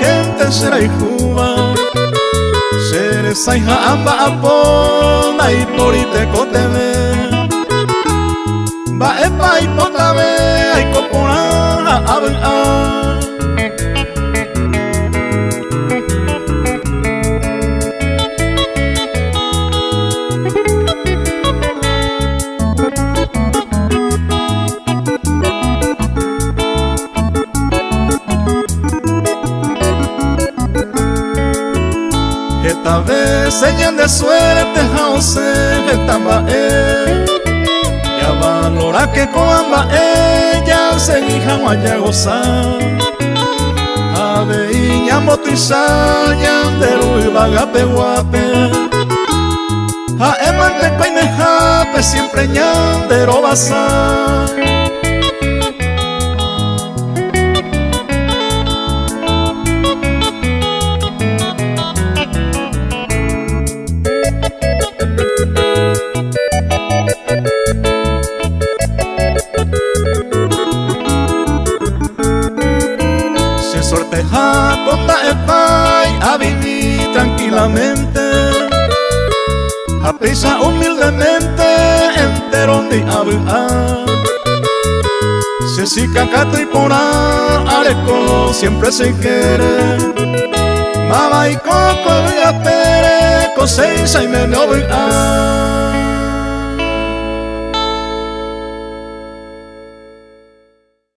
gente será y juba. Seres hija amba apona y por ite coteme. Va epa y potave ay copona a esta vez señal de suerte José estaba ya valora que coamba ella se hija vaya gozar ave y ñambotiza ñandero y vagape guape a emante coimejape siempre ñandero basar. Sorteja conta epay a vivir tranquilamente, a prisa humildemente entero de hablar. Si si cacato y pora areco siempre se quiere, mama y coco y apere cosecha y me no